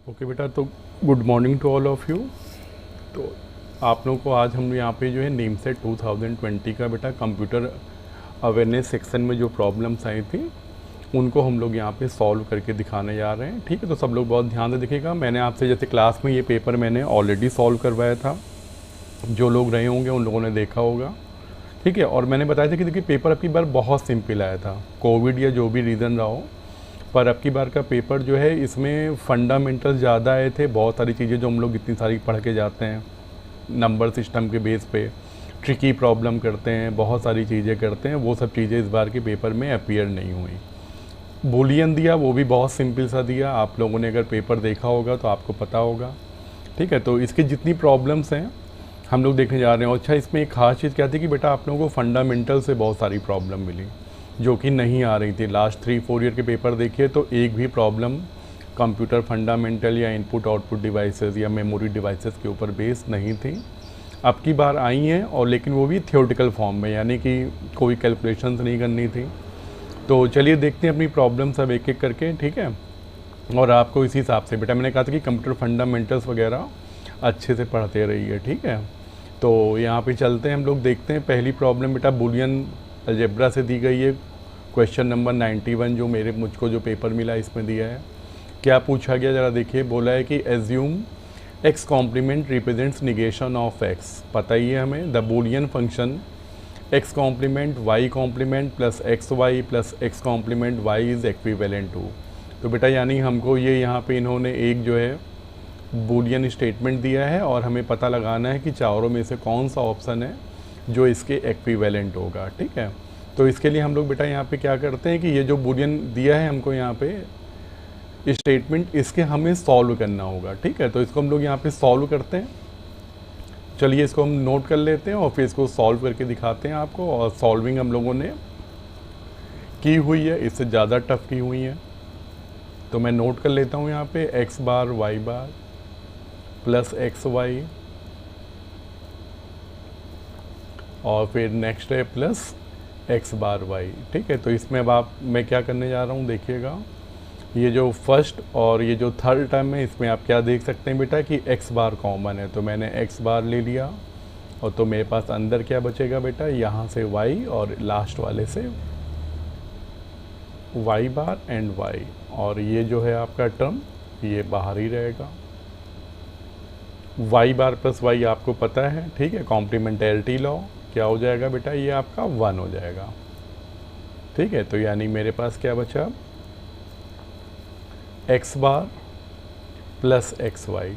Okay बेटा, तो good morning to all of you. तो आप लोगों को आज हम यहाँ पे जो है नेम सेट 2020 का बेटा कंप्यूटर अवेयरनेस सेक्शन में जो प्रॉब्लम्स आई थी उनको हम लोग यहाँ पे सॉल्व करके दिखाने जा रहे हैं। ठीक है, तो सब लोग बहुत ध्यान से देखिएगा। मैंने आपसे जैसे क्लास में ये पेपर मैंने ऑलरेडी सॉल्व करवाया था, जो लोग रहे होंगे उन लोगों ने देखा होगा। ठीक है, और मैंने बताया था कि देखिए पेपर अब की बार बहुत सिंपल आया था, कोविड या जो भी रीज़न रहा हो, पर अब की बार का पेपर जो है इसमें फंडामेंटल ज़्यादा आए थे। बहुत सारी चीज़ें जो हम लोग इतनी सारी पढ़ के जाते हैं नंबर सिस्टम के बेस पे, ट्रिकी प्रॉब्लम करते हैं, बहुत सारी चीज़ें करते हैं, वो सब चीज़ें इस बार के पेपर में अपीयर नहीं हुई। बूलियन दिया, वो भी बहुत सिंपल सा दिया। आप लोगों ने अगर पेपर देखा होगा तो आपको पता होगा। ठीक है, तो इसकी जितनी प्रॉब्लम्स हैं हम लोग देखने जा रहे हैं। अच्छा, इसमें एक खास चीज़ क्या थी कि बेटा आप लोगों को फंडामेंटल से बहुत सारी प्रॉब्लम मिली जो कि नहीं आ रही थी। लास्ट 3-4 ईयर के पेपर देखिए तो एक भी प्रॉब्लम कंप्यूटर फंडामेंटल या इनपुट आउटपुट डिवाइसेस या मेमोरी डिवाइसेस के ऊपर बेस नहीं थी। अब की बार आई हैं, और लेकिन वो भी थियोरेटिकल फॉर्म में, यानी कि कोई कैलकुलेशंस नहीं करनी थी। तो चलिए देखते हैं अपनी प्रॉब्लम सब एक एक करके। ठीक है, और आपको इसी हिसाब से बेटा मैंने कहा था कि कंप्यूटर फंडामेंटल्स वगैरह अच्छे से पढ़ते रहिए। ठीक है, तो यहाँ पे चलते हैं, हम लोग देखते हैं। पहली प्रॉब्लम बेटा बूलियन अलजेब्रा से दी गई है। क्वेश्चन नंबर 91 जो मुझको जो पेपर मिला इसमें दिया है। क्या पूछा गया ज़रा देखिए। बोला है कि assume x complement represents negation of x. पता ही है हमें, the Boolean function x complement y complement plus x y plus x complement y is equivalent to. तो बेटा यानी हमको ये यहाँ पे इन्होंने एक जो है बूलियन स्टेटमेंट दिया है और हमें पता लगाना है कि चारों में से कौन सा ऑप्शन है जो इसके एक्विवेलेंट होगा। ठीक है, तो इसके लिए हम लोग बेटा यहाँ पे क्या करते हैं कि ये जो बूलियन दिया है हमको यहाँ पे स्टेटमेंट, इसके हमें सॉल्व करना होगा। ठीक है, तो इसको हम लोग यहाँ पे सॉल्व करते हैं। चलिए इसको हम नोट कर लेते हैं और फिर इसको सॉल्व करके दिखाते हैं आपको। और सॉल्विंग हम लोगों ने की हुई है, इससे ज़्यादा टफ की हुई है। तो मैं नोट कर लेता हूँ यहाँ पे एक्स बार वाई बार प्लस एक्स वाई, और फिर नेक्स्ट है प्लस एक्स बार वाई। ठीक है, तो इसमें अब मैं क्या करने जा रहा हूँ देखिएगा। ये जो फर्स्ट और ये जो थर्ड टर्म है इसमें आप क्या देख सकते हैं बेटा कि एक्स बार कॉमन है, तो मैंने एक्स बार ले लिया। और तो मेरे पास अंदर क्या बचेगा बेटा, यहाँ से वाई और लास्ट वाले से वाई बार एंड वाई, और ये जो है आपका टर्म ये बाहर ही रहेगा। वाई बार प्लस वाई आपको पता है। ठीक है, कॉम्प्लीमेंटेरिटी लॉ क्या हो जाएगा बेटा, ये आपका 1 हो जाएगा। ठीक है, तो यानी मेरे पास क्या बचा, x bar plus x Y.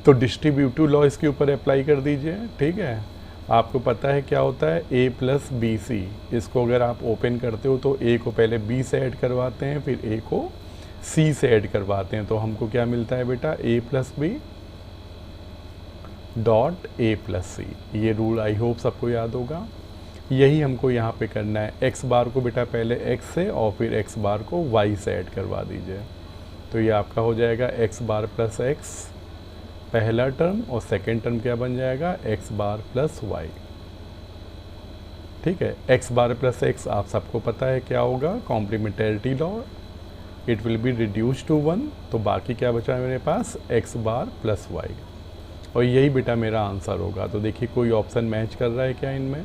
तो डिस्ट्रीब्यूटिव लॉ इसके ऊपर अप्लाई कर दीजिए। ठीक है, आपको पता है क्या होता है ए प्लस बी सी। इसको अगर आप ओपन करते हो तो ए को पहले बी से ऐड करवाते हैं, फिर ए को सी से ऐड करवाते हैं, तो हमको क्या मिलता है बेटा, A plus B dot A plus C. ये रूल आई होप सबको याद होगा। यही हमको यहाँ पे करना है। एक्स बार को बेटा पहले एक्स से और फिर एक्स बार को वाई से ऐड करवा दीजिए। तो ये आपका हो जाएगा एक्स बार प्लस एक्स पहला टर्म, और सेकेंड टर्म क्या बन जाएगा, एक्स बार प्लस वाई। ठीक है, एक्स बार प्लस एक्स आप सबको पता है क्या होगा, complementarity law, it will be reduce to 1। तो बाकी क्या बचा है मेरे पास, एक्स बार प्लस वाई, और यही बेटा मेरा आंसर होगा। तो देखिए कोई ऑप्शन मैच कर रहा है क्या इनमें।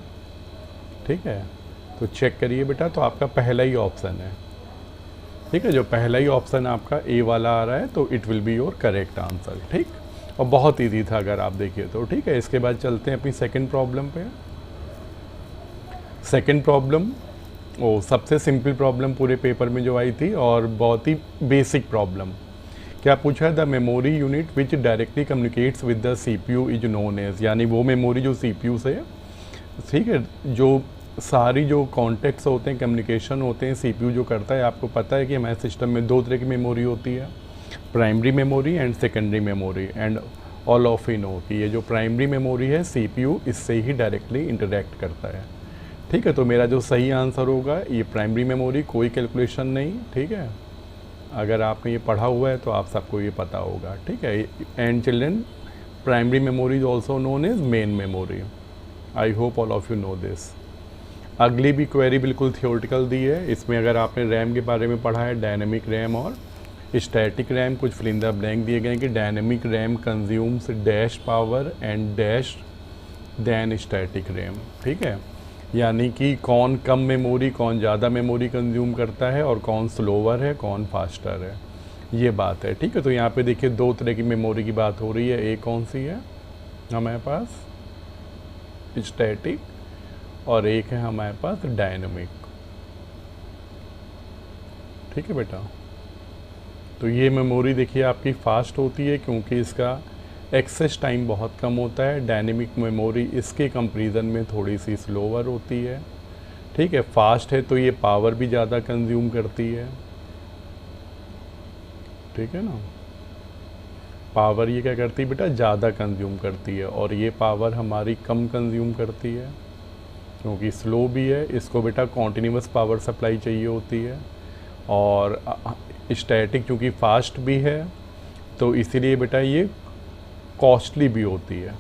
ठीक है, तो चेक करिए बेटा, तो आपका पहला ही ऑप्शन है। ठीक है, जो पहला ही ऑप्शन आपका ए वाला आ रहा है तो it will be your correct answer. ठीक, और बहुत ईजी था अगर आप देखिए तो। ठीक है, इसके बाद चलते हैं अपनी सेकंड प्रॉब्लम पे। सेकंड प्रॉब्लम वो सबसे सिंपल प्रॉब्लम पूरे पेपर में जो आई थी, और बहुत ही बेसिक प्रॉब्लम। क्या पूछा है, the memory unit which directly communicates with the CPU is known as. यानी वो मेमोरी जो CPU से, ठीक है, जो सारी जो कॉन्टेक्ट्स होते हैं, कम्युनिकेशन होते हैं, CPU जो करता है। आपको पता है कि हमारे सिस्टम में दो तरह की मेमोरी होती है, primary memory and secondary memory. And all of you no कि ये जो प्राइमरी मेमोरी है CPU इससे ही डायरेक्टली इंटरेक्ट करता है। ठीक है, तो मेरा जो सही आंसर होगा ये प्राइमरी मेमोरी, कोई कैलकुलेशन नहीं। ठीक है, अगर आपने ये पढ़ा हुआ है तो आप सबको ये पता होगा। ठीक है, and children, primary memory is also known as main memory. I hope all of you know this. अगली भी क्वेरी बिल्कुल थियोरेटिकल दी है। इसमें अगर आपने रैम के बारे में पढ़ा है, डायनेमिक रैम और स्टैटिक रैम, कुछ फिल इन द ब्लैंक दिए गए हैं कि dynamic RAM consumes dash power and dash then static RAM. ठीक है, यानी कि कौन कम मेमोरी, कौन ज़्यादा मेमोरी कंज्यूम करता है और कौन स्लोवर है, कौन फास्टर है, ये बात है। ठीक है, तो यहाँ पे देखिए दो तरह की मेमोरी की बात हो रही है। एक कौन सी है हमारे पास, स्टैटिक, और एक है हमारे पास डायनेमिक। ठीक है बेटा, तो ये मेमोरी देखिए आपकी फास्ट होती है क्योंकि इसका एक्सेस टाइम बहुत कम होता है। डायनेमिक मेमोरी इसके कंपैरिजन में थोड़ी सी स्लोवर होती है। ठीक है, फास्ट है तो ये पावर भी ज़्यादा कंज्यूम करती है। ठीक है ना, पावर ये क्या करती है बेटा, ज़्यादा कंज्यूम करती है, और ये पावर हमारी कम कंज्यूम करती है क्योंकि स्लो भी है। इसको बेटा कॉन्टीन्यूअस पावर सप्लाई चाहिए होती है। और स्टैटिक चूँकि फास्ट भी है तो इसीलिए बेटा ये कॉस्टली भी होती है।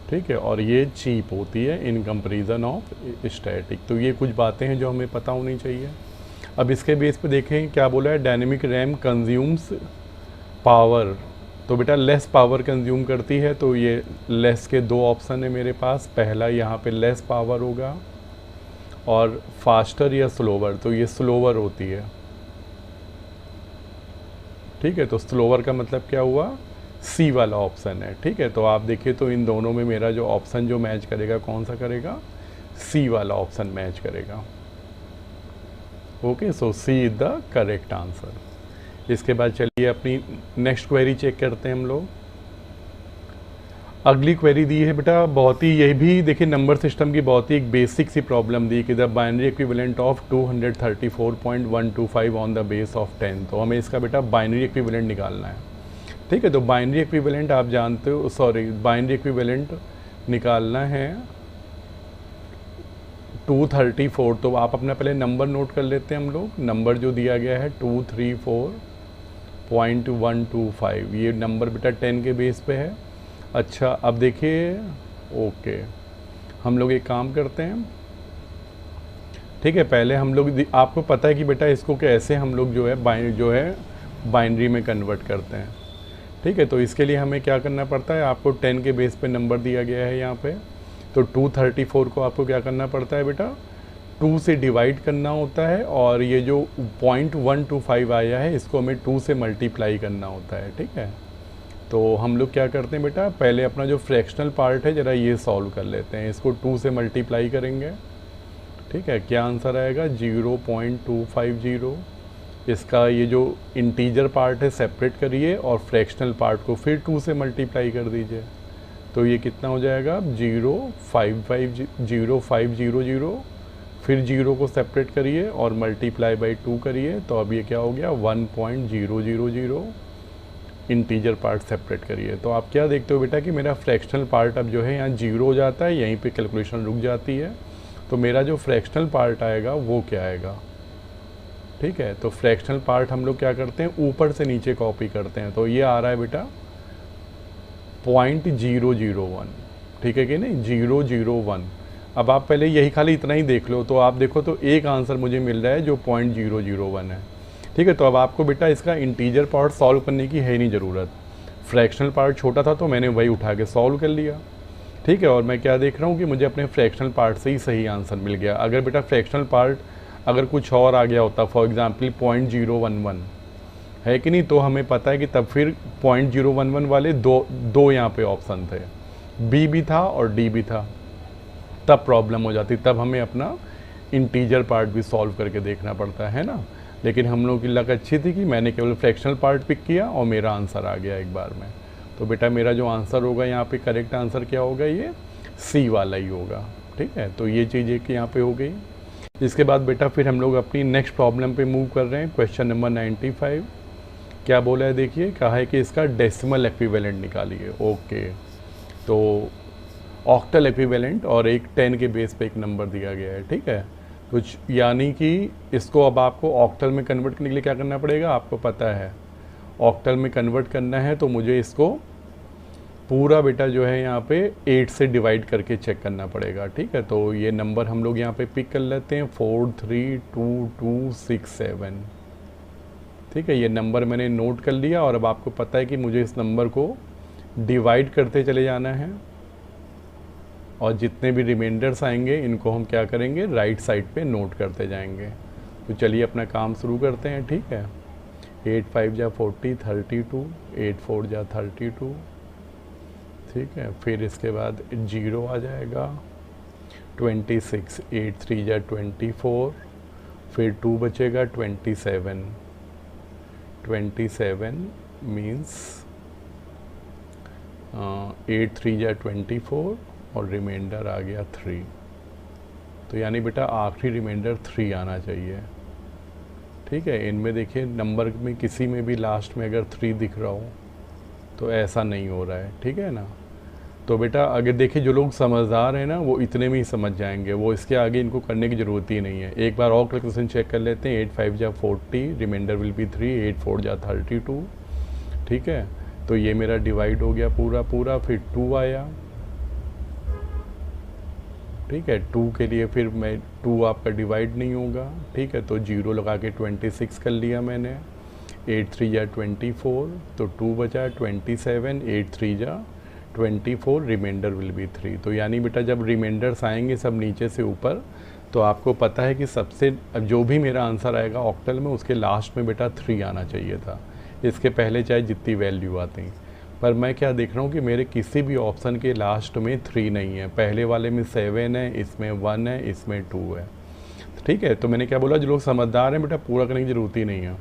ठीक है, और ये चीप होती है इन कंपैरिजन ऑफ स्टैटिक। तो ये कुछ बातें हैं जो हमें पता होनी चाहिए। अब इसके बेस पे देखें क्या बोला है, डायनेमिक रैम कंज्यूम्स पावर, तो बेटा लेस पावर कंज्यूम करती है। तो ये लेस के दो ऑप्शन है मेरे पास। पहला यहाँ पे लेस पावर होगा और फास्टर या स्लोवर, तो ये स्लोवर होती है। ठीक है, तो स्लोवर का मतलब क्या हुआ, सी वाला ऑप्शन है। ठीक है, तो आप देखिए तो इन दोनों में मेरा जो ऑप्शन जो मैच करेगा कौन सा करेगा, सी वाला ऑप्शन मैच करेगा। Okay, so C is the correct answer. इसके बाद चलिए अपनी नेक्स्ट क्वेरी चेक करते हैं हम लोग। अगली क्वेरी दी है बेटा बहुत ही, यही भी देखिए नंबर सिस्टम की बहुत ही एक बेसिक सी प्रॉब्लम दी कि the binary equivalent of 234.125 on the base of 10। तो हमें इसका बेटा बाइनरी इक्विवेलेंट निकालना है। ठीक है, तो बाइनरी इक्विवेलेंट आप जानते हो, सॉरी बाइनरी इक्विवेलेंट निकालना है 234। तो आप अपना पहले नंबर नोट कर लेते हैं हम लोग। नंबर जो दिया गया है 234.125, ये नंबर बेटा 10 के बेस पे है। अच्छा, अब देखिए, ओके हम लोग एक काम करते हैं। ठीक है, पहले हम लोग, आपको पता है कि बेटा इसको कैसे हम लोग जो है बाइनरी में कन्वर्ट करते हैं। ठीक है, तो इसके लिए हमें क्या करना पड़ता है, आपको 10 के बेस पे नंबर दिया गया है यहाँ पे, तो 234 को आपको क्या करना पड़ता है बेटा, 2 से डिवाइड करना होता है, और ये जो 0.125 आया है इसको हमें 2 से मल्टीप्लाई करना होता है। ठीक है, तो हम लोग क्या करते हैं बेटा, पहले अपना जो फ्रैक्शनल पार्ट है ज़रा ये सॉल्व कर लेते हैं। इसको 2 से मल्टीप्लाई करेंगे। ठीक है, क्या आंसर आएगा, 0.250। इसका ये जो इंटीजर पार्ट है सेपरेट करिए और फ्रैक्शनल पार्ट को फिर 2 से मल्टीप्लाई कर दीजिए। तो ये कितना हो जाएगा, 0.500, फिर 0 को सेपरेट करिए और मल्टीप्लाई बाई 2 करिए। तो अब ये क्या हो गया, 1.000। इंटीजर पार्ट सेपरेट करिए। तो आप क्या देखते हो बेटा कि मेरा फ्रैक्शनल पार्ट अब जो है यहाँ 0 हो जाता है, यहीं पे कैलकुलेशन रुक जाती है। तो मेरा जो फ्रैक्शनल पार्ट आएगा वो क्या आएगा। ठीक है, तो फ्रैक्शनल पार्ट हम लोग क्या करते हैं, ऊपर से नीचे कॉपी करते हैं। तो ये आ रहा है बेटा 0.001। ठीक है कि नहीं, 001। अब आप पहले यही खाली इतना ही देख लो, तो आप देखो तो एक आंसर मुझे मिल रहा है जो 0.001 है। ठीक है, तो अब आपको बेटा इसका इंटीजर पार्ट सॉल्व करने की है नहीं ज़रूरत। फ्रैक्शनल पार्ट छोटा था तो मैंने वही उठा के सॉल्व कर लिया। ठीक है, और मैं क्या देख रहा हूँ कि मुझे अपने फ्रैक्शनल पार्ट से ही सही आंसर मिल गया। अगर बेटा फ्रैक्शनल पार्ट अगर कुछ और आ गया होता, फॉर एग्जांपल 0.011 है कि नहीं, तो हमें पता है कि तब फिर 0.011 वाले दो यहाँ पे ऑप्शन थे, बी भी था और डी भी था, तब प्रॉब्लम हो जाती। तब हमें अपना इंटीजर पार्ट भी सॉल्व करके देखना पड़ता है ना। लेकिन हम लोगों की लक अच्छी थी कि मैंने केवल फ्रैक्शनल पार्ट पिक किया और मेरा आंसर आ गया एक बार में। तो बेटा मेरा जो आंसर होगा यहाँ पे करेक्ट आंसर क्या होगा, ये सी वाला ही होगा। ठीक है, तो ये चीज़ एक यहाँ पे हो गई। इसके बाद बेटा फिर हम लोग अपनी नेक्स्ट प्रॉब्लम पे मूव कर रहे हैं। क्वेश्चन नंबर 95 क्या बोला है, देखिए कहा है कि इसका डेसिमल एक्विवेलेंट निकालिए। ओके, तो ऑक्टल एक्विवेलेंट और एक 10 के बेस पे एक नंबर दिया गया है। ठीक है, कुछ यानी कि इसको अब आपको ऑक्टल में कन्वर्ट करने के लिए क्या करना पड़ेगा, आपको पता है ऑक्टल में कन्वर्ट करना है तो मुझे इसको पूरा बेटा जो है यहाँ पे 8 से डिवाइड करके चेक करना पड़ेगा, ठीक है। तो ये नंबर हम लोग यहाँ पे पिक कर लेते हैं 432267, ठीक है। ये नंबर मैंने नोट कर लिया और अब आपको पता है कि मुझे इस नंबर को डिवाइड करते चले जाना है और जितने भी रिमाइंडर्स आएंगे इनको हम क्या करेंगे, राइट साइड पे नोट करते जाएंगे। तो चलिए अपना काम शुरू करते हैं, ठीक है। 8 5 जा 40 32, 8 4 जा 32, ठीक है। फिर इसके बाद 0 आ जाएगा, 26, 8 3 जा 24, फिर 2 बचेगा 27, 27 मीन्स 8 3 जा 24 और रिमाइंडर आ गया 3। तो यानी बेटा आखिरी रिमाइंडर 3 आना चाहिए, ठीक है। इनमें देखिए नंबर में किसी में भी लास्ट में अगर 3 दिख रहा हो तो ऐसा नहीं हो रहा है, ठीक है ना। तो बेटा अगर देखिए जो लोग समझदार हैं ना वो इतने में ही समझ जाएंगे, वो इसके आगे इनको करने की ज़रूरत ही नहीं है। एक बार और कैलकुलेशन चेक कर लेते हैं। 8 5 जा 40, रिमाइंडर विल बी 3, 8 4 जा 32, ठीक है। तो ये मेरा डिवाइड हो गया पूरा पूरा, फिर 2 आया, ठीक है। 2 के लिए फिर मैं 2 आपका डिवाइड नहीं होगा, ठीक है। तो 0 लगा के 26 कर लिया मैंने। 8 3 जा 24, तो 2 बचा 27, 8 3 जा 24, रिमाइंडर विल बी 3। तो यानी बेटा जब रिमाइंडर्स आएंगे सब नीचे से ऊपर, तो आपको पता है कि सबसे अब जो भी मेरा आंसर आएगा ऑक्टल में उसके लास्ट में बेटा 3 आना चाहिए था। इसके पहले चाहे जितनी वैल्यू आती, पर मैं क्या देख रहा हूँ कि मेरे किसी भी ऑप्शन के लास्ट में 3 नहीं है। पहले वाले में 7 है, इसमें 1 है, इसमें 2 है, ठीक है। तो मैंने क्या बोला, जो लोग समझदार हैं बेटा पूरा करने की ज़रूरत ही नहीं है।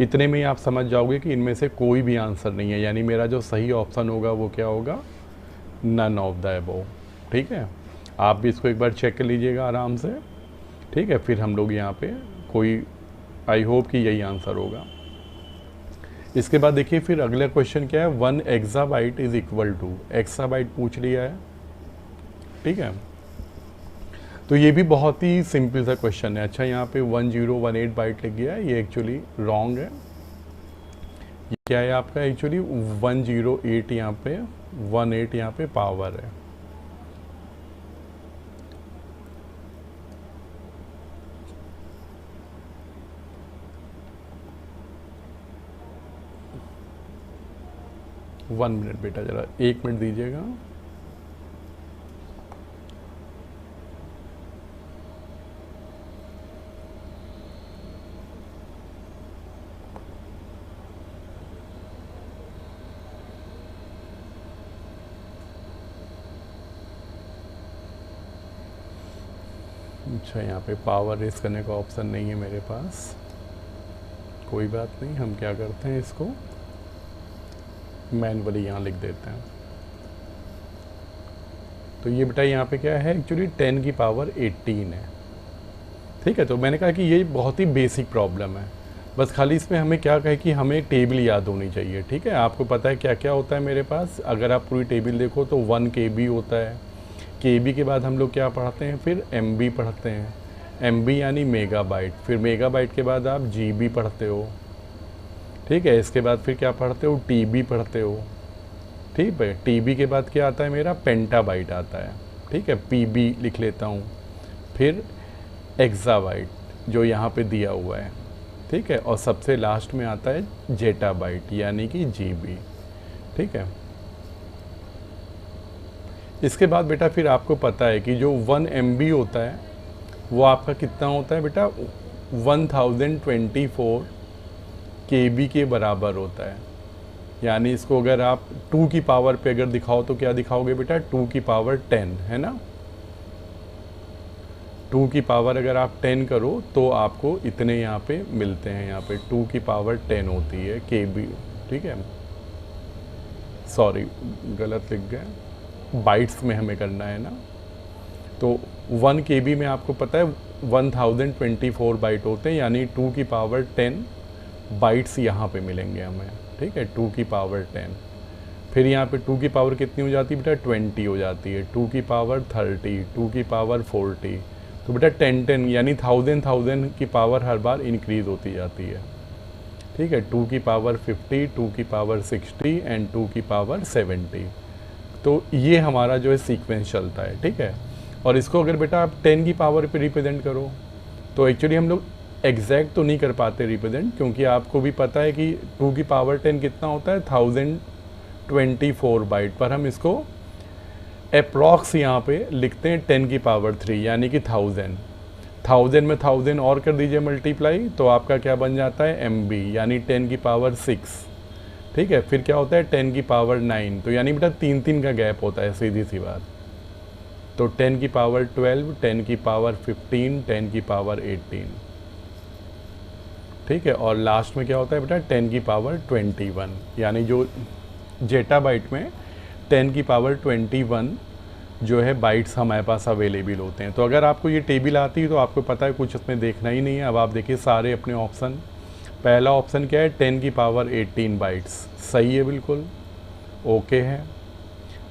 इतने में ही आप समझ जाओगे कि इनमें से कोई भी आंसर नहीं है, यानी मेरा जो सही ऑप्शन होगा वो क्या होगा, नन ऑफ द अबव, ठीक है। आप भी इसको एक बार चेक कर लीजिएगा आराम से, ठीक है। फिर हम लोग यहाँ पे कोई, आई होप कि यही आंसर होगा। इसके बाद देखिए फिर अगला क्वेश्चन क्या है, 1 exabyte is equal to, exabyte पूछ लिया है, ठीक है। तो ये भी बहुत ही सिंपल सा क्वेश्चन है। अच्छा यहाँ पे 1018 बाइट लिख गया है, ये एक्चुअली रॉन्ग है। ये क्या है आपका, एक्चुअली 108 यहाँ पे 18 यहाँ पे पावर है, वन मिनट बेटा, जरा 1 मिनट दीजिएगा। अच्छा यहाँ पे पावर रेस करने का ऑप्शन नहीं है मेरे पास, कोई बात नहीं। हम क्या करते हैं, इसको मैनुअली यहाँ लिख देते हैं। तो ये बेटा यहाँ पे क्या है, एक्चुअली 10 की पावर 18 है, ठीक है। तो मैंने कहा कि ये बहुत ही बेसिक प्रॉब्लम है, बस खाली इसमें हमें क्या कहे कि हमें टेबल याद होनी चाहिए, ठीक है। आपको पता है क्या क्या होता है मेरे पास, अगर आप पूरी टेबल देखो तो 1 KB होता है। KB के बाद हम लोग क्या पढ़ते हैं, फिर MB पढ़ते हैं, MB यानी मेगाबाइट, फिर मेगाबाइट के बाद आप GB पढ़ते हो, ठीक है। इसके बाद फिर क्या पढ़ते हो, TB पढ़ते हो, ठीक है। TB के बाद क्या आता है मेरा, पेंटाबाइट आता है, ठीक है। PB लिख लेता हूँ, फिर एक्साबाइट जो यहाँ पे दिया हुआ है, ठीक है। और सबसे लास्ट में आता है जेटाबाइट यानी कि GB, ठीक है। इसके बाद बेटा फिर आपको पता है कि जो 1 MB होता है वो आपका कितना होता है बेटा, 1024 KB के बराबर होता है। यानी इसको अगर आप 2 की पावर पे अगर दिखाओ तो क्या दिखाओगे बेटा, 2 की पावर 10, है ना। 2 की पावर अगर आप 10 करो तो आपको इतने यहाँ पे मिलते हैं, यहाँ पे 2 की पावर 10 होती है KB, ठीक है। सॉरी गलत लिख गए, बाइट्स में हमें करना है ना। तो 1 KB में आपको पता है 1024 बाइट होते हैं, यानी 2 की पावर 10 बाइट्स यहाँ पे मिलेंगे हमें, ठीक है। 2 की पावर 10, फिर यहाँ पे 2 की पावर कितनी हो जाती है बेटा, 20 हो जाती है। 2 की पावर 30, 2 की पावर 40, तो बेटा 10 यानी 1000 की पावर हर बार इंक्रीज़ होती जाती है, ठीक है। 2 की पावर 50, 2 की पावर 60 एंड 2 की पावर 70। तो ये हमारा जो है सीक्वेंस चलता है, ठीक है। और इसको अगर बेटा आप 10 की पावर पे रिप्रेजेंट करो तो एक्चुअली हम लोग एग्जैक्ट तो नहीं कर पाते रिप्रेजेंट, क्योंकि आपको भी पता है कि 2 की पावर 10 कितना होता है 1024 बाइट, पर हम इसको अप्रॉक्स यहाँ पे लिखते हैं 10 की पावर 3 यानी कि 1000 में 1000 और कर दीजिए मल्टीप्लाई, तो आपका क्या बन जाता है MB यानी 10 की पावर 6, ठीक है। फिर क्या होता है 10 की पावर 9, तो यानी बेटा 3 का गैप होता है, सीधी सी बात। तो 10 की पावर 12, 10 की पावर 15, 10 की पावर 18, ठीक है। और लास्ट में क्या होता है बेटा 10 की पावर 21, यानी जो जेटा बाइट में 10 की पावर 21 जो है बाइट्स हमारे पास अवेलेबल होते हैं। तो अगर आपको ये टेबल आती है तो आपको पता है कुछ उसमें देखना ही नहीं है। अब आप देखिए सारे अपने ऑप्शन, पहला ऑप्शन क्या है 10 की पावर 18 बाइट्स, सही है, बिल्कुल ओके है,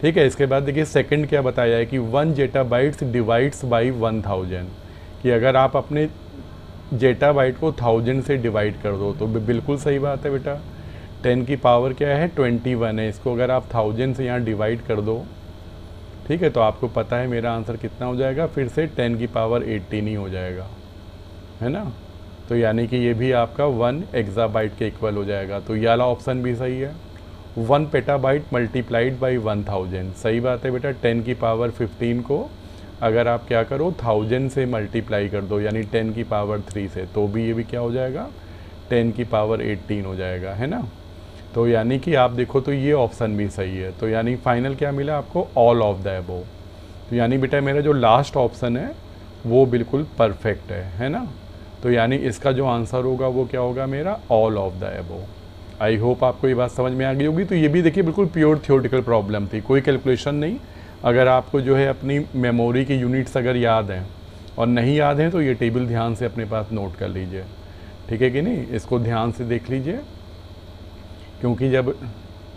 ठीक है। इसके बाद देखिए सेकंड क्या बताया है कि 1 जेटा बाइट्स डिवाइड्स बाई 1000, कि अगर आप अपने जेटा बाइट को 1000 से डिवाइड कर दो तो बिल्कुल सही बात है बेटा। 10 की पावर क्या है 21 है, इसको अगर आप 1000 से यहाँ डिवाइड कर दो, ठीक है, तो आपको पता है मेरा आंसर कितना हो जाएगा, फिर से 10 की पावर 18 ही हो जाएगा, है ना। तो यानी कि ये भी आपका 1 एक्साबाइट के इक्वल हो जाएगा। तो ये वाला ऑप्शन भी सही है, 1 पेटाबाइट मल्टीप्लाइड बाई 1000, सही बात है बेटा। 10 की पावर 15 को अगर आप क्या करो 1000 से मल्टीप्लाई कर दो यानी 10 की पावर 3 से, तो भी ये भी क्या हो जाएगा 10 की पावर 18 हो जाएगा, है ना। तो यानी कि आप देखो तो ये ऑप्शन भी सही है। तो यानी फाइनल क्या मिला आपको, ऑल ऑफ द अबव। तो यानी बेटा मेरा जो लास्ट ऑप्शन है वो बिल्कुल परफेक्ट है ना। तो यानी इसका जो आंसर होगा वो क्या होगा मेरा, all of the above. I hope आपको ये बात समझ में आ गई होगी। तो ये भी देखिए बिल्कुल प्योर थियोरेटिकल प्रॉब्लम थी, कोई कैलकुलेशन नहीं। अगर आपको जो है अपनी मेमोरी की यूनिट्स अगर याद हैं और नहीं याद हैं तो ये टेबल ध्यान से अपने पास नोट कर लीजिए, ठीक है कि नहीं। इसको ध्यान से देख लीजिए, क्योंकि जब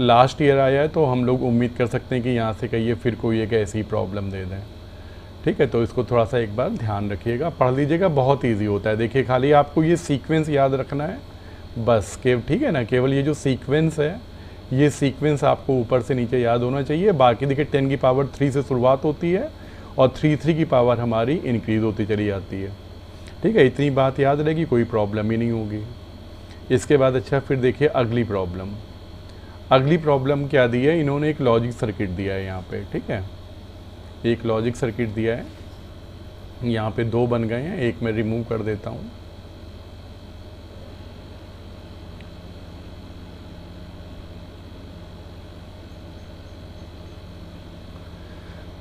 लास्ट ईयर आया है तो हम लोग उम्मीद कर सकते हैं कि यहाँ से कहिए फिर कोई एक ऐसी प्रॉब्लम दे दें, ठीक है। तो इसको थोड़ा सा एक बार ध्यान रखिएगा, पढ़ लीजिएगा, बहुत इजी होता है। देखिए खाली आपको ये सीक्वेंस याद रखना है बस, ठीक है ना। केवल ये जो सीक्वेंस है ये सीक्वेंस आपको ऊपर से नीचे याद होना चाहिए। बाकी देखिए 10 की पावर 3 से शुरुआत होती है और 3 की पावर हमारी इंक्रीज़ होती चली जाती है, ठीक है। इतनी बात याद रहेगी, कोई प्रॉब्लम ही नहीं होगी। इसके बाद अच्छा फिर देखिए अगली प्रॉब्लम क्या दी है, इन्होंने एक लॉजिक सर्किट दिया है यहाँ पे, ठीक है। एक लॉजिक सर्किट दिया है, यहाँ पे 2 बन गए हैं, एक मैं रिमूव कर देता हूँ।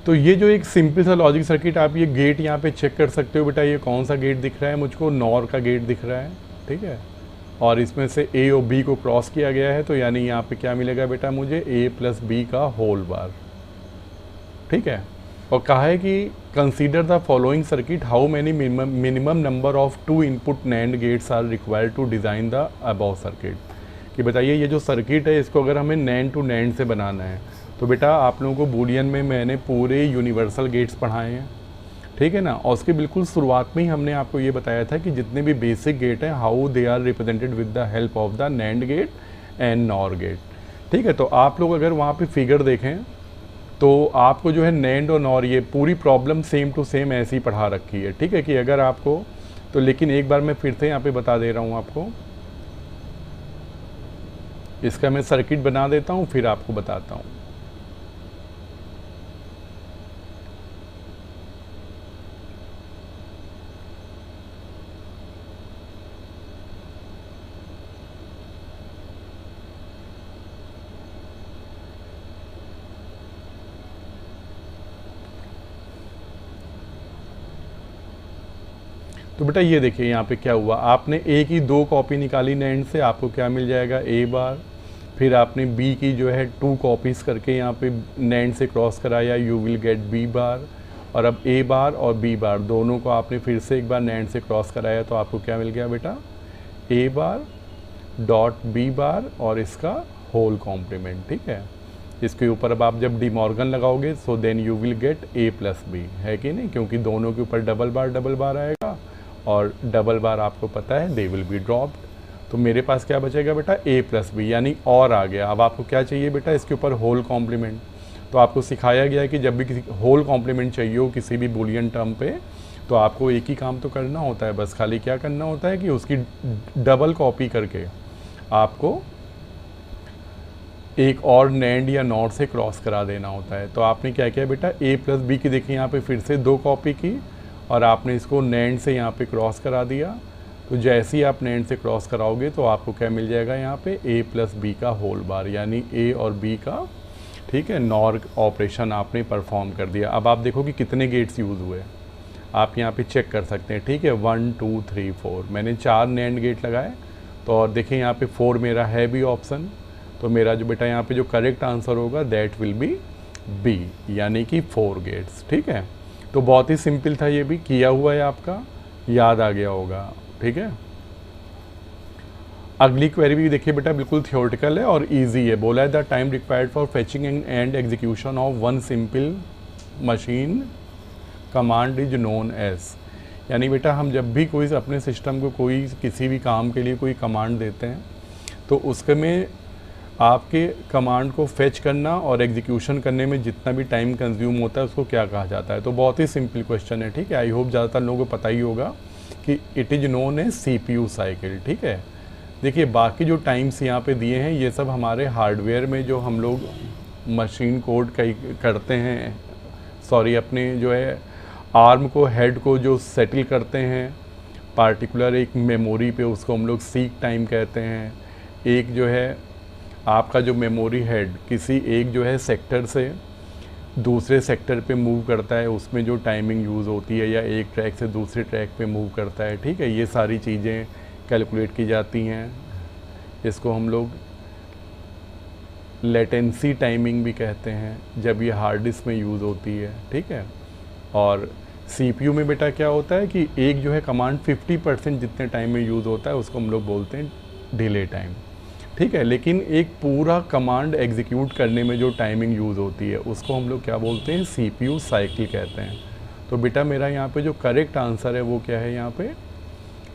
तो ये जो एक सिंपल सा लॉजिक सर्किट, आप ये गेट यहाँ पे चेक कर सकते हो बेटा, ये कौन सा गेट दिख रहा है मुझको, नॉर का गेट दिख रहा है, ठीक है। और इसमें से ए और बी को क्रॉस किया गया है, तो यानी यहाँ पे क्या मिलेगा बेटा मुझे, ए प्लस बी का होल बार, ठीक है। और कहा है कि consider the following circuit, how many minimum number of 2 input NAND gates are required to design the above circuit. कि बताइए ये जो सर्किट है इसको अगर हमें नैंड टू नैंड से बनाना है तो बेटा आप लोगों को बूलियन में मैंने पूरे यूनिवर्सल गेट्स पढ़ाए हैं, ठीक है ना। और उसके बिल्कुल शुरुआत में ही हमने आपको ये बताया था कि जितने भी बेसिक गेट हैं how they are represented with the help of the NAND gate and NOR gate, ठीक है। तो आप लोग अगर वहाँ पे फिगर देखें तो आपको जो है नैंड और नॉर ये पूरी प्रॉब्लम सेम टू सेम ऐसी पढ़ा रखी है, ठीक है। कि अगर आपको तो, लेकिन एक बार मैं फिर से यहाँ पे बता दे रहा हूँ आपको, इसका मैं सर्किट बना देता हूँ फिर आपको बताता हूँ। तो बेटा ये देखिए यहाँ पे क्या हुआ, आपने ए की 2 कॉपी निकाली नैंड से, आपको क्या मिल जाएगा ए बार। फिर आपने बी की जो है 2 कॉपीज़ करके यहाँ पे नैंड से क्रॉस कराया, you will get B bar. और अब ए बार और बी बार दोनों को आपने फिर से एक बार नैंड से क्रॉस कराया, तो आपको क्या मिल गया बेटा, ए बार डॉट बी बार और इसका होल कॉम्प्लीमेंट, ठीक है। इसके ऊपर अब आप जब डी मॉर्गन लगाओगे so then you will get A plus B, है कि नहीं, क्योंकि दोनों के ऊपर डबल बार आएगा और डबल बार आपको पता है दे विल बी ड्रॉप्ड। तो मेरे पास क्या बचेगा बेटा, ए प्लस बी, यानी और आ गया। अब आपको क्या चाहिए बेटा, इसके ऊपर होल कॉम्प्लीमेंट। तो आपको सिखाया गया है कि जब भी किसी होल कॉम्प्लीमेंट चाहिए हो किसी भी बूलियन टर्म पे, तो आपको एक ही काम तो करना होता है, बस खाली क्या करना होता है कि उसकी डबल कॉपी करके आपको एक और नैंड या नॉट से क्रॉस करा देना होता है। तो आपने क्या किया बेटा, a प्लस बी की देखिए यहाँ पे फिर से 2 कॉपी की और आपने इसको नैंड से यहाँ पे क्रॉस करा दिया। तो जैसे ही आप नैंड से क्रॉस कराओगे तो आपको क्या मिल जाएगा यहाँ पे a प्लस बी का होल बार, यानी a और b का, ठीक है, नॉर ऑपरेशन आपने परफॉर्म कर दिया। अब आप देखो कि कितने गेट्स यूज़ हुए, आप यहाँ पे चेक कर सकते हैं, ठीक है। 1 2 3 4 मैंने 4 नैंड गेट लगाए। तो और देखिए यहाँ पे 4 मेरा है भी ऑप्शन, तो मेरा जो बेटा यहाँ पे जो करेक्ट आंसर होगा दैट विल बी बी, यानी कि 4 गेट्स, ठीक है। तो बहुत ही सिंपल था, ये भी किया हुआ है, आपका याद आ गया होगा, ठीक है। अगली क्वेरी भी देखिए बेटा बिल्कुल थियोरेटिकल है और इजी है। बोला है the time required for fetching and execution of one simple machine command is known as, यानी बेटा हम जब भी कोई अपने सिस्टम को कोई किसी भी काम के लिए कोई कमांड देते हैं तो उसके में आपके कमांड को फेच करना और एग्जीक्यूशन करने में जितना भी टाइम कंज्यूम होता है उसको क्या कहा जाता है। तो बहुत ही सिंपल क्वेश्चन है, ठीक है। आई होप ज़्यादातर लोगों को पता ही होगा कि it is known as CPU cycle, ठीक है। देखिए बाकी जो टाइम्स यहाँ पे दिए हैं ये सब हमारे हार्डवेयर में जो हम लोग मशीन कोड करते हैं, सॉरी अपने जो है आर्म को, हेड को जो सेटल करते हैं पार्टिकुलर एक मेमोरी पे, उसको हम लोग सीक टाइम कहते हैं। एक जो है आपका जो मेमोरी हेड किसी एक जो है सेक्टर से दूसरे सेक्टर पे मूव करता है, उसमें जो टाइमिंग यूज़ होती है, या एक ट्रैक से दूसरे ट्रैक पे मूव करता है, ठीक है। ये सारी चीज़ें कैलकुलेट की जाती हैं। इसको हम लोग लेटेंसी टाइमिंग भी कहते हैं जब ये हार्ड डिस्क में यूज़ होती है, ठीक है। और CPU में बेटा क्या होता है कि एक जो है कमांड 50% जितने टाइम में यूज़ होता है उसको हम लोग बोलते हैं डिले टाइम, ठीक है। लेकिन एक पूरा कमांड एग्जीक्यूट करने में जो टाइमिंग यूज़ होती है उसको हम लोग क्या बोलते हैं, CPU साइकिल कहते हैं। तो बेटा मेरा यहाँ पे जो करेक्ट आंसर है वो क्या है, यहाँ पे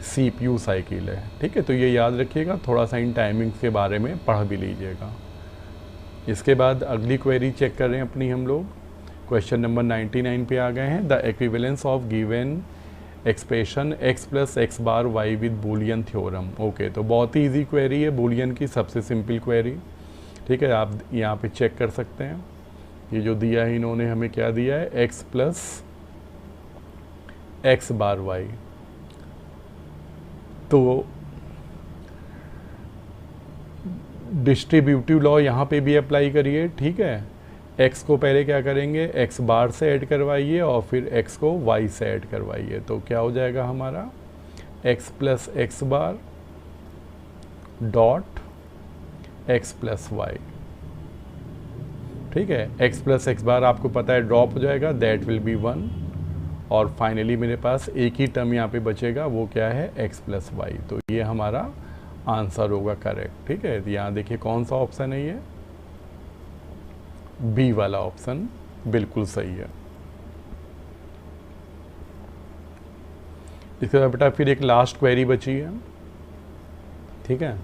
CPU साइकिल है, ठीक है। तो ये याद रखिएगा, थोड़ा सा इन टाइमिंग्स के बारे में पढ़ भी लीजिएगा। इसके बाद अगली क्वेरी चेक कर रहे हैं अपनी हम लोग, क्वेश्चन नंबर 99 पे आ गए हैं। The equivalence of given expression x plus x bar y with Boolean theorem. Okay, तो बहुत ही इजी क्वेरी है, बूलियन की सबसे सिंपल क्वेरी, ठीक है। आप यहाँ पे चेक कर सकते हैं, ये जो दिया है इन्होंने हमें क्या दिया है, x plus x bar Y. तो डिस्ट्रीब्यूटिव लॉ यहाँ पे भी अप्लाई करिए, ठीक है। x को पहले क्या करेंगे, x बार से ऐड करवाइए और फिर x को y से ऐड करवाइए। तो क्या हो जाएगा हमारा, x plus x bar dot x plus y, ठीक है। x प्लस एक्स बार आपको पता है ड्रॉप हो जाएगा, दैट विल बी 1, और फाइनली मेरे पास एक ही टर्म यहाँ पे बचेगा, वो क्या है, x प्लस वाई। तो ये हमारा आंसर होगा करेक्ट, ठीक है। यहाँ देखिए कौन सा ऑप्शन है, ये बी वाला ऑप्शन बिल्कुल सही है। इसके बाद बेटा फिर एक लास्ट क्वेरी बची है, ठीक है।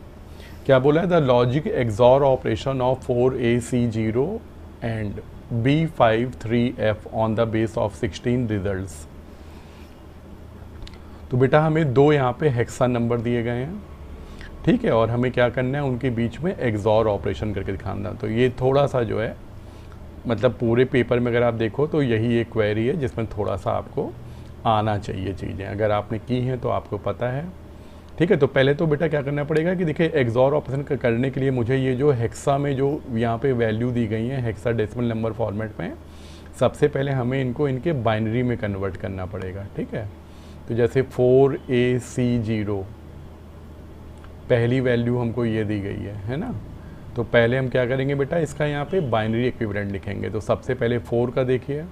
क्या बोला है, the logic XOR operation of 4AC0 and B53F on the base of 16 results. तो बेटा हमें दो यहाँ पे हेक्सा नंबर दिए गए हैं, ठीक है, और हमें क्या करना है, उनके बीच में एक्सॉर ऑपरेशन करके दिखाना। तो ये थोड़ा सा जो है, मतलब पूरे पेपर में अगर आप देखो तो यही एक क्वेरी है जिसमें थोड़ा सा आपको आना चाहिए चीज़ें, अगर आपने की हैं तो आपको पता है, ठीक है। तो पहले तो बेटा क्या करना पड़ेगा कि देखिए एक्सॉर ऑपरेशन करने के लिए मुझे ये जो हेक्सा में जो यहाँ पे वैल्यू दी गई है हेक्साडेसिमल नंबर फॉर्मेट में, सबसे पहले हमें इनको इनके बाइनरी में कन्वर्ट करना पड़ेगा, ठीक है। तो जैसे 4AC0 पहली वैल्यू हमको ये दी गई है ना। तो पहले हम क्या करेंगे बेटा, इसका यहाँ पे बाइनरी इक्विवेलेंट लिखेंगे। तो सबसे पहले 4 का देखिए,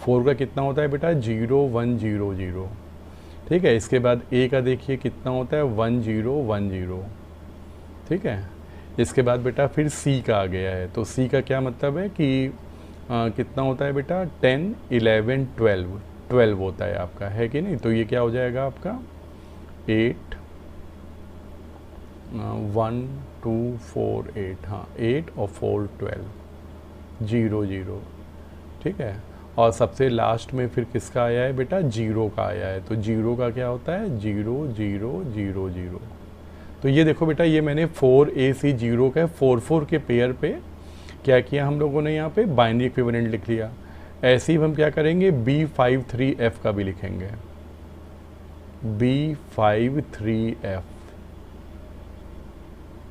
4 का कितना होता है बेटा, 0 1 0 0, ठीक है। इसके बाद A का देखिए कितना होता है, 1 0 1 0, ठीक है। इसके बाद बेटा फिर C का आ गया है। तो C का क्या मतलब है कि कितना होता है बेटा, 10 11 12 12 होता है आपका, है कि नहीं। तो ये क्या हो जाएगा आपका 8 1 2 4 8, हाँ 8 और 4 12, 0 0, ठीक है। और सबसे लास्ट में फिर किसका आया है बेटा, 0 का आया है। तो 0 का क्या होता है, 0 0 0 0। तो ये देखो बेटा, ये मैंने 4AC0 का 4 4 के पेयर पे क्या किया हम लोगों ने, यहाँ पे बाइनरी इक्विवेलेंट लिख लिया। ऐसे ही हम क्या करेंगे, B53F का भी लिखेंगे, B53F।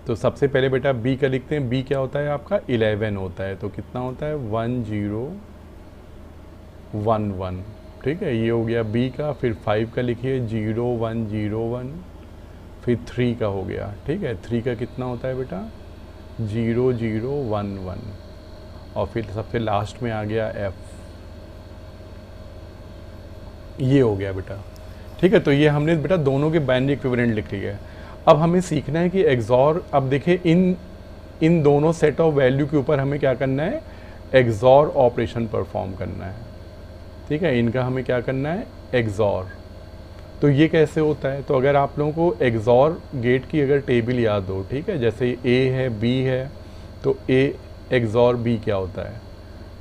तो सबसे पहले बेटा B का लिखते हैं। B क्या होता है आपका, 11 होता है। तो कितना होता है, 1 0 1 1, ठीक है। ये हो गया B का। फिर 5 का लिखिए, 0 1 0 1। फिर 3 का हो गया, ठीक है। 3 का कितना होता है बेटा, 0 0 1 1। और फिर सबसे लास्ट में आ गया F, ये हो गया बेटा, ठीक है। तो ये हमने बेटा दोनों के बाइनरी इक्विवेलेंट लिख लिए है। अब हमें सीखना है कि एक्सॉर, अब देखिए इन दोनों सेट ऑफ वैल्यू के ऊपर हमें क्या करना है, एक्सॉर ऑपरेशन परफॉर्म करना है, ठीक है। इनका हमें क्या करना है, एक्सॉर। तो ये कैसे होता है, तो अगर आप लोगों को एक्सॉर गेट की अगर टेबल याद हो, ठीक है, जैसे A है B है, तो A एक्सॉर B क्या होता है,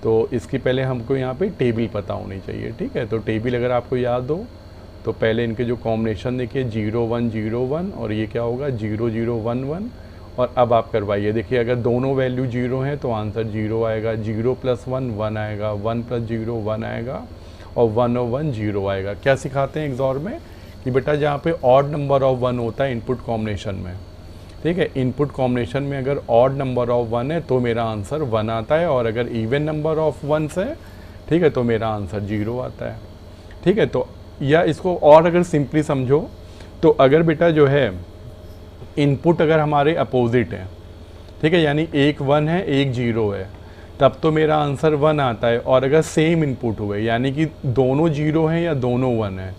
तो इसकी पहले हमको यहाँ पे टेबल पता होनी चाहिए, ठीक है। तो टेबल अगर आपको याद हो तो पहले इनके जो कॉम्बिनेशन देखिए, 0 1 0 1, और ये क्या होगा, 0 0 1 1। और अब आप करवाइए, देखिए अगर दोनों वैल्यू 0 हैं तो आंसर 0 आएगा, 0 + 1 1 आएगा, 1 + 0 1 आएगा, और 1 और 1 0 आएगा। क्या सिखाते हैं एक्सॉर में कि बेटा जहाँ पे ऑड नंबर ऑफ 1 होता है इनपुट कॉम्बिनेशन में, ठीक है, इनपुट कॉम्बिनेशन में अगर ऑड नंबर ऑफ 1 है तो मेरा आंसर 1 आता है, और अगर इवन नंबर ऑफ 1s है, ठीक है, तो मेरा आंसर 0 आता है, ठीक है। तो या इसको और अगर सिंपली समझो तो अगर बेटा जो है इनपुट अगर हमारे अपोजिट हैं, ठीक है, यानी एक 1 है एक 0 है, तब तो मेरा आंसर 1 आता है। और अगर सेम इनपुट हुए, यानी कि दोनों 0 हैं या दोनों 1 है,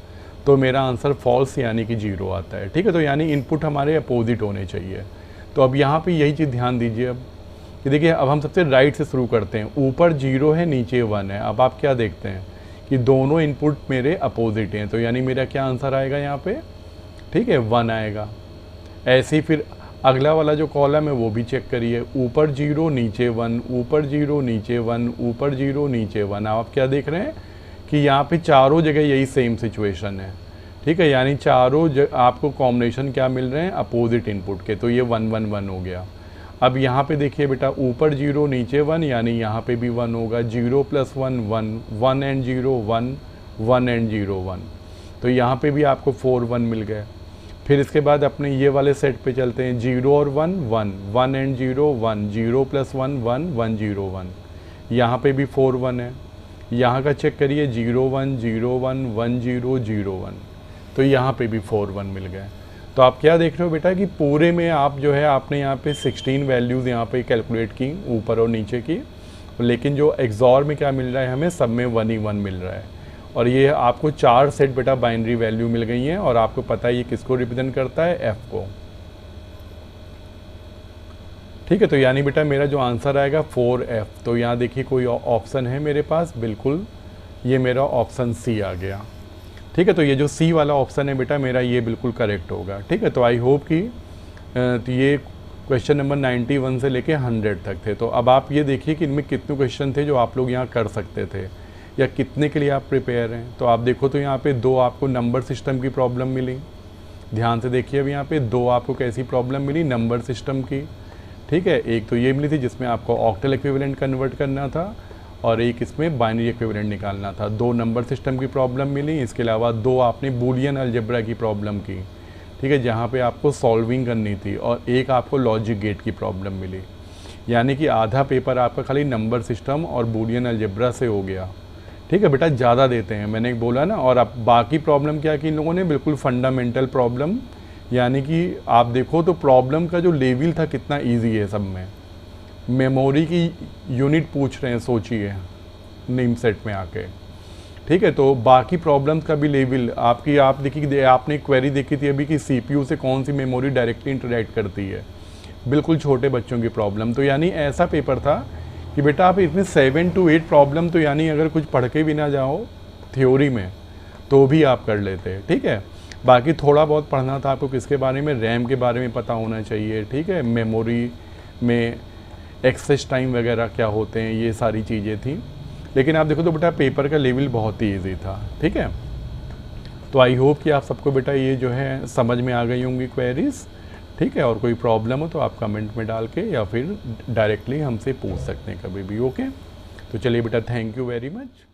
तो मेरा आंसर फॉल्स यानी कि 0 आता है, ठीक है। तो यानी इनपुट हमारे अपोजिट होने चाहिए। तो अब यहाँ पे यही चीज़ ध्यान दीजिए अब कि देखिए, अब हम सबसे राइट से शुरू करते हैं। ऊपर 0 है नीचे 1 है। अब आप क्या देखते हैं कि दोनों इनपुट मेरे अपोजिट हैं, तो यानी मेरा क्या आंसर आएगा यहाँ पे, ठीक है, 1 आएगा। ऐसे ही फिर अगला वाला जो कॉलम है वो भी चेक करिए, ऊपर 0 नीचे 1, ऊपर 0 नीचे 1, ऊपर 0 नीचे 1। आप क्या देख रहे हैं कि यहाँ पे चारों जगह यही सेम सिचुएशन है, ठीक है, यानी चारों आपको कॉम्बिनेशन क्या मिल रहे हैं, अपोजिट इनपुट के। तो ये 1 1 1 हो गया। अब यहाँ पे देखिए बेटा, ऊपर 0 नीचे 1, यानी यहाँ पे भी 1 होगा। 0 + 1 1, 1 and 0 1, 1 and 0 1। तो यहाँ पे भी आपको 4 1 मिल गए। फिर इसके बाद अपने ये वाले सेट पे चलते हैं, 0 और 1 1, 1 and 0 1, 0 + 1 1, 1 0 1। यहाँ पे भी 4 1 है। यहाँ का चेक करिए, 0 1 0 1, 1 0 0 1। तो यहाँ पे भी 4 1 मिल गए। तो आप क्या देख रहे हो बेटा कि पूरे में आप जो है आपने यहाँ पे 16 वैल्यूज़ यहाँ पे कैलकुलेट की, ऊपर और नीचे की, लेकिन जो एक्सॉर में क्या मिल रहा है हमें, सब में 1 ही 1 मिल रहा है। और ये आपको 4 सेट बेटा बाइनरी वैल्यू मिल गई हैं, और आपको पता है ये किसको रिप्रेजेंट करता है, F को, ठीक है। तो यानी बेटा मेरा जो आंसर आएगा 4F। तो यहाँ देखिए कोई ऑप्शन है मेरे पास, बिल्कुल ये मेरा ऑप्शन C आ गया, ठीक है। तो ये जो C वाला ऑप्शन है बेटा मेरा, ये बिल्कुल करेक्ट होगा, ठीक है। तो आई होप कि तो ये क्वेश्चन नंबर 91 से लेके 100 तक थे। तो अब आप ये देखिए कि इनमें कितने क्वेश्चन थे जो आप लोग यहाँ कर सकते थे, या कितने के लिए आप प्रिपेयर हैं। तो आप देखो तो यहाँ पे 2 आपको नंबर सिस्टम की प्रॉब्लम मिली, ध्यान से देखिए। अब यहाँ पे 2 आपको कैसी प्रॉब्लम मिली, नंबर सिस्टम की, ठीक है। एक तो ये मिली थी जिसमें आपको ऑक्टल इक्विवेलेंट कन्वर्ट करना था, और एक इसमें बाइनरी इक्विवेलेंट निकालना था। 2 नंबर सिस्टम की प्रॉब्लम मिली। इसके अलावा 2 आपने बूलियन अलजेब्रा की प्रॉब्लम की, ठीक है, जहाँ पे आपको सॉल्विंग करनी थी, और एक आपको लॉजिक गेट की प्रॉब्लम मिली। यानी कि आधा पेपर आपका खाली नंबर सिस्टम और बूलियन अलजेब्रा से हो गया, ठीक है बेटा। ज़्यादा देते हैं, मैंने बोला ना। और अब बाकी प्रॉब्लम क्या की इन लोगों ने, बिल्कुल फंडामेंटल प्रॉब्लम, यानी कि आप देखो तो प्रॉब्लम का जो लेवल था कितना ईजी है सब में। मेमोरी की यूनिट पूछ रहे हैं, सोचिए नेम सेट में आके, ठीक है। तो बाकी प्रॉब्लम्स का भी लेवल आपकी, आप देखिए आपने क्वेरी देखी थी अभी कि CPU से कौन सी मेमोरी डायरेक्टली इंटरेक्ट करती है, बिल्कुल छोटे बच्चों की प्रॉब्लम। तो यानी ऐसा पेपर था कि बेटा आप इसमें 7 to 8 प्रॉब्लम, तो यानी अगर कुछ पढ़ के भी ना जाओ थ्योरी में तो भी आप कर लेते, ठीक है। बाकी थोड़ा बहुत पढ़ना था आपको किसके बारे में, रैम के बारे में पता होना चाहिए, ठीक है, मेमोरी में एक्सेस टाइम वगैरह क्या होते हैं, ये सारी चीज़ें थी। लेकिन आप देखो तो बेटा पेपर का लेवल बहुत ही ईजी था, ठीक है। तो आई होप कि आप सबको बेटा ये जो है समझ में आ गई होंगी क्वेरीज, ठीक है। और कोई प्रॉब्लम हो तो आप कमेंट में डाल के या फिर डायरेक्टली हमसे पूछ सकते हैं कभी भी, ओके। तो चलिए बेटा, थैंक यू वेरी मच।